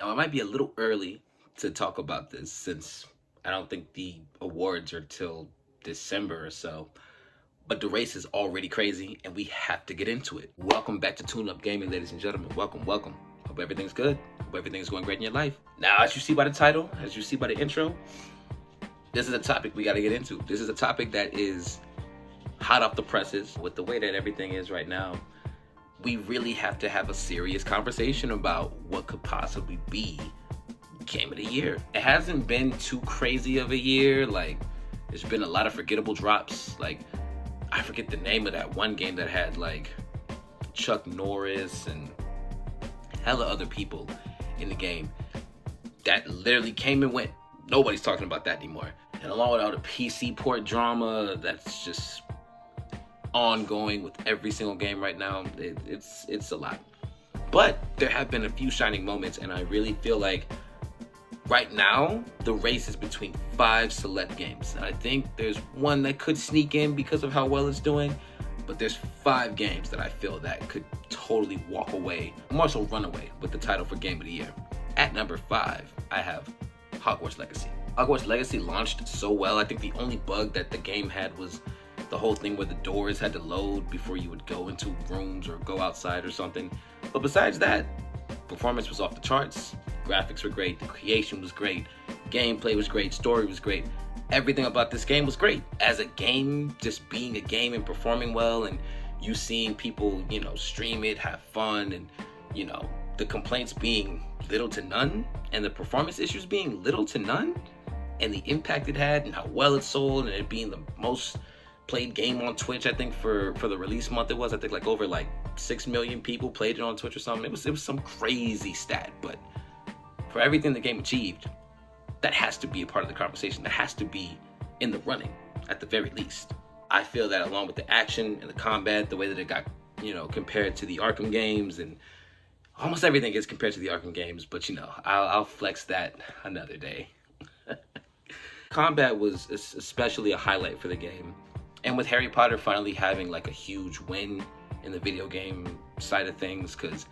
Now, it might be a little early to talk about this since I don't think the awards are till December or so, but the race is already crazy and we have to get into it. Welcome back to Tune Up Gaming, ladies and gentlemen. Welcome, welcome. Hope everything's good. Hope everything's going great in your life. Now, as you see by the title, as you see by the intro, this is a topic we got to get into. This is a topic that is hot off the presses. With the way that everything is right now, we really have to have a serious conversation about what could possibly be game of the year. It hasn't been too crazy of a year. Like, there's been a lot of forgettable drops. Like, I forget the name of that one game that had like Chuck Norris and hella other people in the game that literally came and went. Nobody's talking about that anymore. And along with all the PC port drama that's just ongoing with every single game right now, it's a lot. But there have been a few shining moments, and I really feel like right now the race is between 5 select games. I think there's one that could sneak in because of how well it's doing, but there's 5 games that I feel that could totally walk away, more so run away, with the title for Game of the Year. At number 5, I have Hogwarts Legacy. Hogwarts Legacy launched so well. I think the only bug that the game had was the whole thing where the doors had to load before you would go into rooms or go outside or something. But besides that, performance was off the charts. Graphics were great. The creation was great. Gameplay was great. Story was great. Everything about this game was great. As a game, just being a game and performing well, and you seeing people, stream it, have fun, and, the complaints being little to none, and the performance issues being little to none, and the impact it had, and how well it sold, and it being the most played game on Twitch. I think for the release month, I think like over 6 million people played it on Twitch or something. It was some crazy stat, but for everything the game achieved, that has to be a part of the conversation. That has to be in the running at the very least. I feel that along with the action and the combat, the way that it got, compared to the Arkham games, and almost everything gets compared to the Arkham games, but I'll flex that another day. Combat was especially a highlight for the game. And with Harry Potter finally having a huge win in the video game side of things, because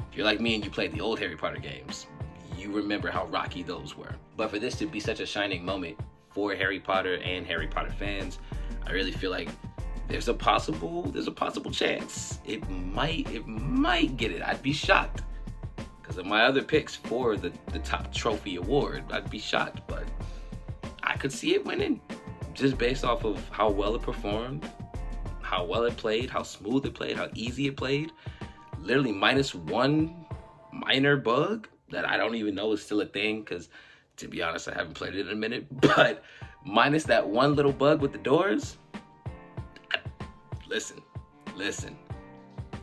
if you're like me and you played the old Harry Potter games, you remember how rocky those were. But for this to be such a shining moment for Harry Potter and Harry Potter fans, I really feel like there's a possible chance it might get it. I'd be shocked because of my other picks for the top trophy award. I'd be shocked, but I could see it winning, just based off of how well it performed, how well it played, how smooth it played, how easy it played. Literally minus one minor bug that I don't even know is still a thing, because to be honest, I haven't played it in a minute. But minus that one little bug with the doors, listen.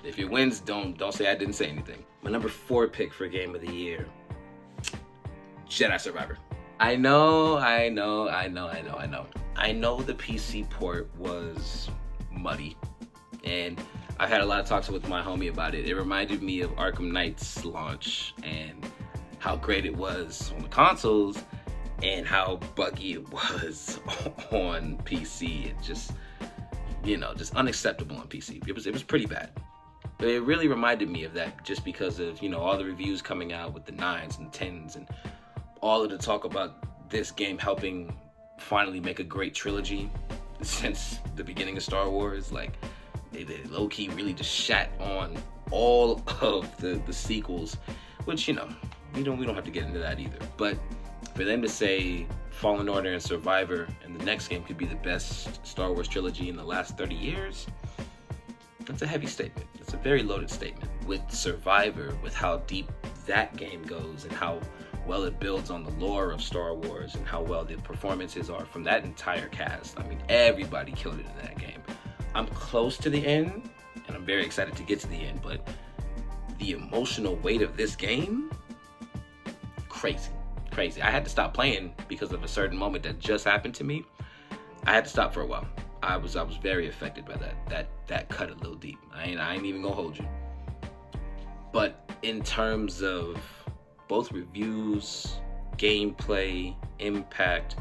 If it wins, don't say I didn't say anything. My number 4 pick for Game of the Year, Jedi Survivor. I know the PC port was muddy, and I've had a lot of talks with my homie about it. It reminded me of Arkham Knight's launch and how great it was on the consoles and how buggy it was on PC. It just, just unacceptable on PC. It was pretty bad. But it really reminded me of that, just because of, all the reviews coming out with the 9s and 10s and all of the talk about this game helping finally make a great trilogy since the beginning of Star Wars. They low-key really just shat on all of the sequels, which, we don't have to get into that either. But for them to say Fallen Order and Survivor and the next game could be the best Star Wars trilogy in the last 30 years, that's a heavy statement. It's a very loaded statement. With Survivor, with how deep that game goes and how well it builds on the lore of Star Wars and how well the performances are from that entire cast. I mean, everybody killed it in that game. I'm close to the end, and I'm very excited to get to the end, but the emotional weight of this game, crazy. I had to stop playing because of a certain moment that just happened to me. I had to stop for a while. I was very affected by that. That cut a little deep. I ain't even gonna hold you. But in terms of both reviews, gameplay, impact,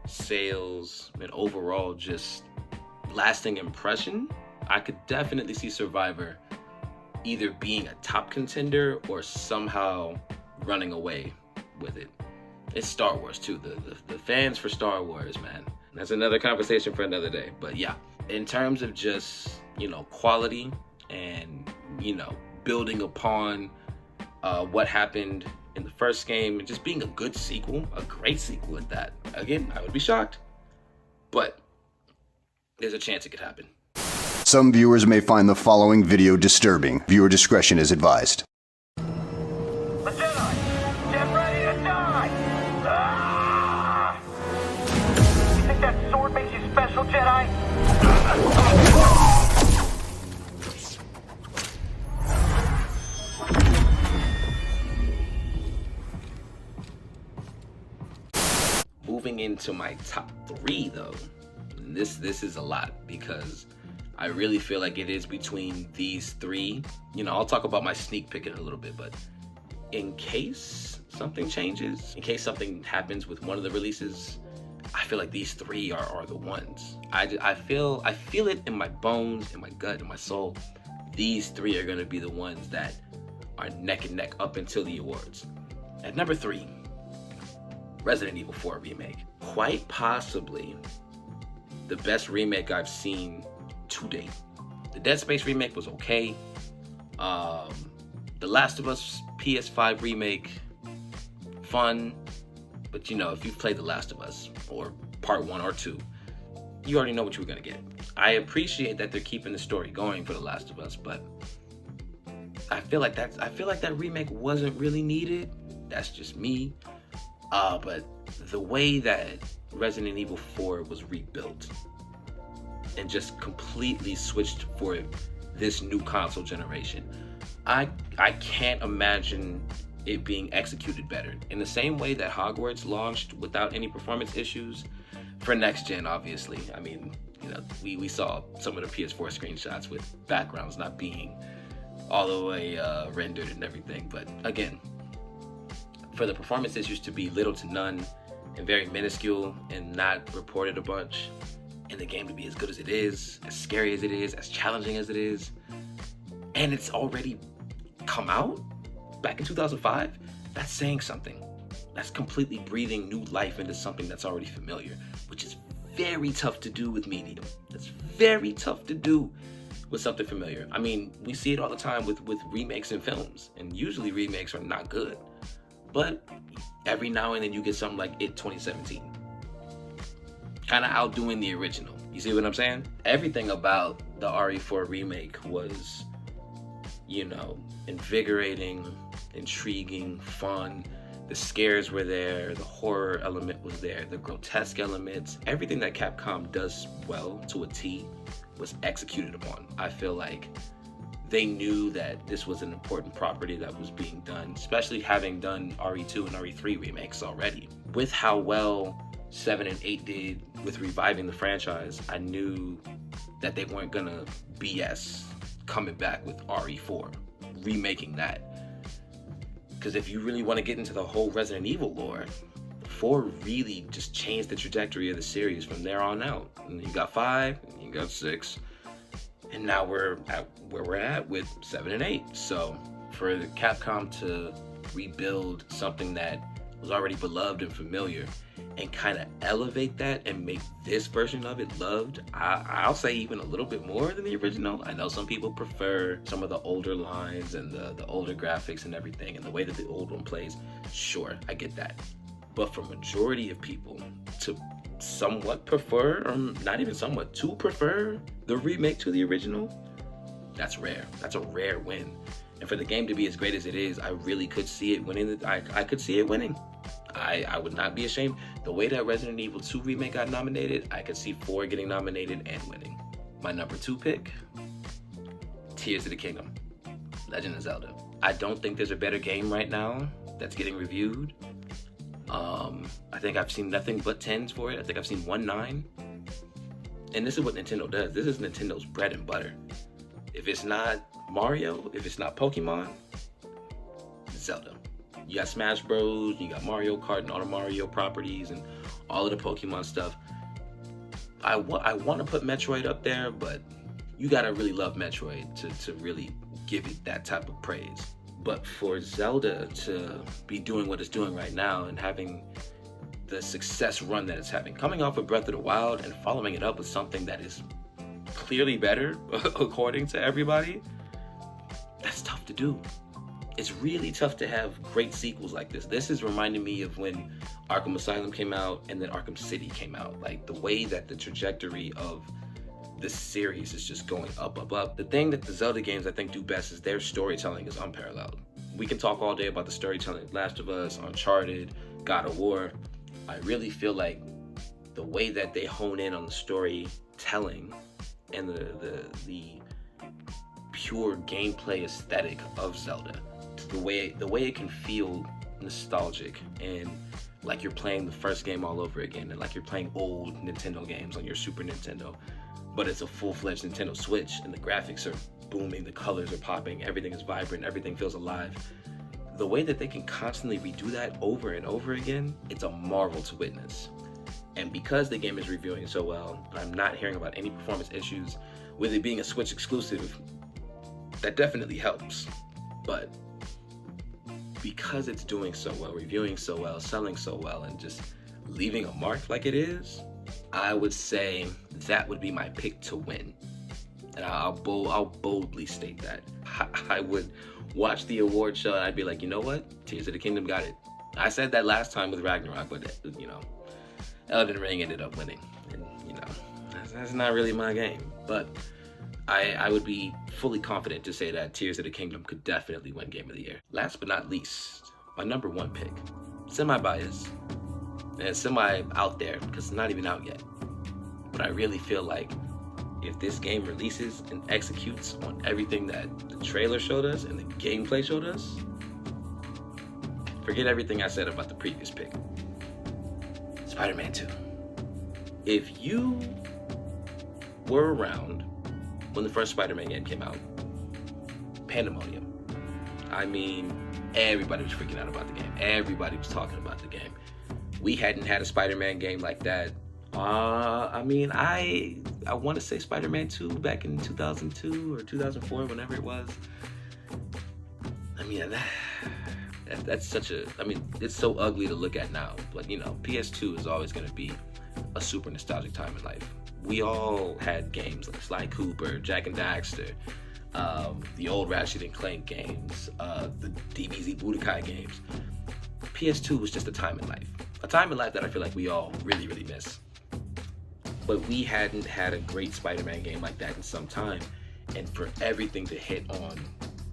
sales, and overall just lasting impression, I could definitely see Survivor either being a top contender or somehow running away with it. It's Star Wars too. The fans for Star Wars, man. That's another conversation for another day. But yeah, in terms of just, you know, quality and, you know, building upon what happened in the first game and just being a good sequel, a great sequel at that. Again, I would be shocked, but there's a chance it could happen. Some viewers may find the following video disturbing. Viewer discretion is advised. The Jedi! Get ready to die! Ah! You think that sword makes you special, Jedi? Moving into my top 3 though, and this is a lot because I really feel like it is between these 3. You know, I'll talk about my sneak peek in a little bit, but in case something changes, in case something happens with one of the releases, I feel like these 3 are the ones. I feel it in my bones, in my gut, in my soul. These 3 are gonna be the ones that are neck and neck up until the awards. At number 3, Resident Evil 4 Remake. Quite possibly the best remake I've seen to date. The Dead Space remake was okay. The Last of Us PS5 remake, fun. But you know, if you've played The Last of Us, or part 1 or 2, you already know what you were gonna get. I appreciate that they're keeping the story going for The Last of Us, but I feel like that remake wasn't really needed. That's just me. But the way that Resident Evil 4 was rebuilt and just completely switched for this new console generation, I can't imagine it being executed better. In the same way that Hogwarts launched without any performance issues for next gen, obviously. I mean, you know, we saw some of the PS4 screenshots with backgrounds not being all the way rendered and everything. But again, for the performance issues to be little to none and very minuscule and not reported a bunch, and the game to be as good as it is, as scary as it is, as challenging as it is, and it's already come out back in 2005, that's saying something. That's completely breathing new life into something that's already familiar, which is very tough to do with Medium. That's very tough to do with something familiar. I mean, we see it all the time with remakes in films, and usually remakes are not good. But every now and then you get something like It 2017. Kind of outdoing the original. You see what I'm saying? Everything about the RE4 remake was, you know, invigorating, intriguing, fun. The scares were there, the horror element was there, the grotesque elements. Everything that Capcom does well to a T was executed upon. I feel like they knew that this was an important property that was being done, especially having done RE2 and RE3 remakes already. With how well 7 and 8 did with reviving the franchise, I knew that they weren't gonna BS coming back with RE4, remaking that. Because if you really want to get into the whole Resident Evil lore, 4 really just changed the trajectory of the series from there on out. And you got 5, and you got 6, and now we're at where we're at with 7 and 8. So for the Capcom to rebuild something that was already beloved and familiar and kind of elevate that and make this version of it loved, I'll say even a little bit more than the original. I know some people prefer some of the older lines and the older graphics and everything and the way that the old one plays. Sure, I get that. But for majority of people to somewhat prefer, or not even somewhat, to prefer the remake to the original, that's rare. That's a rare win. And for the game to be as great as it is, I really could see it winning. I could see it winning. I would not be ashamed. The way that Resident Evil 2 Remake got nominated, I could see 4 getting nominated and winning. My number 2 pick, Tears of the Kingdom, Legend of Zelda. I don't think there's a better game right now that's getting reviewed. I think I've seen nothing but 10s for it. I think I've seen 1 9. And this is what Nintendo does. This is Nintendo's bread and butter. If it's not Mario, if it's not Pokemon, it's Zelda. You got Smash Bros, you got Mario Kart and all the Mario properties and all of the Pokemon stuff. I want to put Metroid up there, but you gotta really love Metroid to really give it that type of praise. But for Zelda to be doing what it's doing right now and having the success run that it's having, coming off of Breath of the Wild and following it up with something that is clearly better, according to everybody, that's tough to do. It's really tough to have great sequels like this. This is reminding me of when Arkham Asylum came out and then Arkham City came out. Like, the way that the trajectory of this series is just going up, up, up. The thing that the Zelda games I think do best is their storytelling is unparalleled. We can talk all day about the storytelling of Last of Us, Uncharted, God of War. I really feel like the way that they hone in on the storytelling and the pure gameplay aesthetic of Zelda, the way it can feel nostalgic and like you're playing the first game all over again, and like you're playing old Nintendo games on your Super Nintendo, but it's a full-fledged Nintendo Switch and the graphics are booming, the colors are popping, everything is vibrant, everything feels alive. The way that they can constantly redo that over and over again, it's a marvel to witness. And because the game is reviewing so well, I'm not hearing about any performance issues with it being a Switch exclusive. That definitely helps. But because it's doing so well, reviewing so well, selling so well, and just leaving a mark like it is, I would say that would be my pick to win. And I'll boldly state that. I would watch the award show and I'd be like, you know what? Tears of the Kingdom got it. I said that last time with Ragnarok, but you know, Elden Ring ended up winning. And you know, that's not really my game. But I would be fully confident to say that Tears of the Kingdom could definitely win Game of the Year. Last but not least, my number one pick. Semi-biased. And semi out there, because it's not even out yet. But I really feel like if this game releases and executes on everything that the trailer showed us and the gameplay showed us, forget everything I said about the previous pick. Spider-Man 2. If you were around when the first Spider-Man game came out, pandemonium. I mean, everybody was freaking out about the game. Everybody was talking about the game. We hadn't had a Spider-Man game like that. I mean, I want to say Spider-Man 2 back in 2002 or 2004, whenever it was. I mean, that's such a, I mean, it's so ugly to look at now. But, you know, PS2 is always going to be a super nostalgic time in life. We all had games like Sly Cooper, Jak and Daxter, the old Ratchet and Clank games, the DBZ Budokai games. PS2 was just a time in life. A time in life that I feel like we all really, really miss. But we hadn't had a great Spider-Man game like that in some time. And for everything to hit on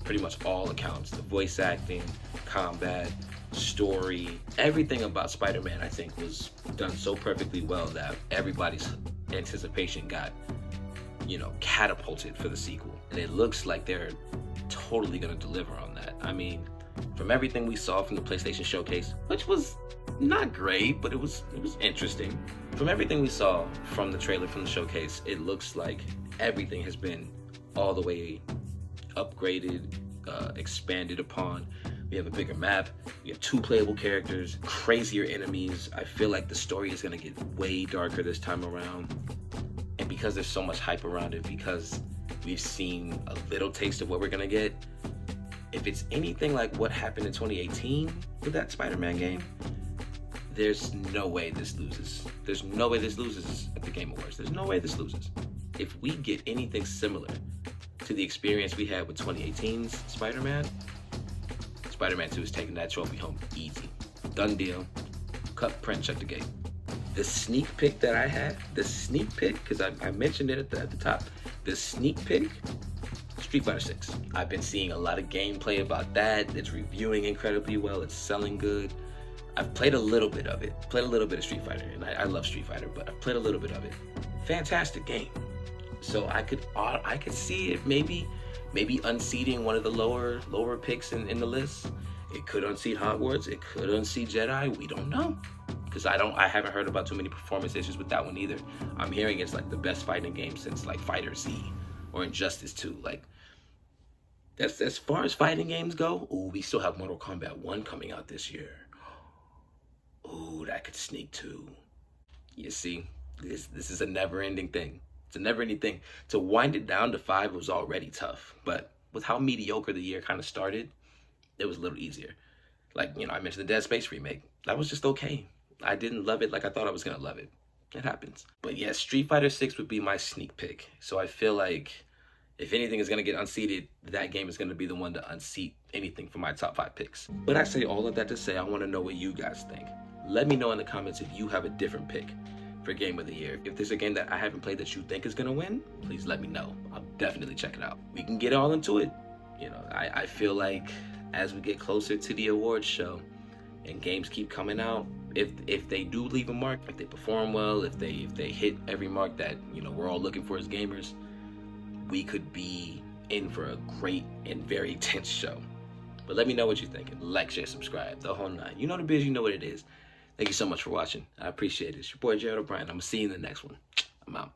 pretty much all accounts, the voice acting, combat, story, everything about Spider-Man I think was done so perfectly well that everybody's anticipation got, you know, catapulted for the sequel. And it looks like they're totally gonna deliver on that. I mean, from everything we saw from the PlayStation Showcase, which was not great, but it was interesting. From everything we saw from the trailer, from the showcase, it looks like everything has been all the way upgraded, expanded upon. We have a bigger map, we have 2 playable characters, crazier enemies. I feel like the story is gonna get way darker this time around. And because there's so much hype around it, because we've seen a little taste of what we're gonna get, if it's anything like what happened in 2018 with that Spider-Man game, there's no way this loses. There's no way this loses at the Game Awards. There's no way this loses. If we get anything similar to the experience we had with 2018's Spider-Man, Spider-Man 2 is taking that trophy home easy. Done deal. Cut, print, shut the gate. The sneak peek that I had, because I mentioned it at the top, the sneak peek, Street Fighter 6. I've been seeing a lot of gameplay about that. It's reviewing incredibly well. It's selling good. I've played a little bit of it. Played a little bit of Street Fighter, and I love Street Fighter, but I've played a little bit of it. Fantastic game. So I could see it maybe unseating one of the lower picks in the list. It could unseat Hogwarts. It could unseat Jedi. We don't know, because I haven't heard about too many performance issues with that one either. I'm hearing it's like the best fighting game since like Fighter Z or Injustice 2. Like, that's as far as fighting games go. Ooh, we still have Mortal Kombat 1 coming out this year. Ooh, that could sneak too. You see, this is a never-ending thing. It's a never-ending thing. To wind it down to 5 was already tough, but with how mediocre the year kind of started, it was a little easier. Like, I mentioned the Dead Space remake. That was just okay. I didn't love it like I thought I was going to love it. It happens. But yeah, Street Fighter 6 would be my sneak pick. So I feel like if anything is going to get unseated, that game is going to be the one to unseat anything for my top 5 picks. But I say all of that to say I want to know what you guys think. Let me know in the comments if you have a different pick for Game of the Year. If there's a game that I haven't played that you think is going to win, please let me know. I'll definitely check it out. We can get all into it. I feel like as we get closer to the awards show and games keep coming out, if they do leave a mark, if they perform well, if they hit every mark that we're all looking for as gamers, we could be in for a great and very tense show. But let me know what you're thinking. Like, share, subscribe, the whole nine. You know the biz, you know what it is. Thank you so much for watching. I appreciate it. It's your boy Gerrad-OBrien. I'm gonna see you in the next one. I'm out.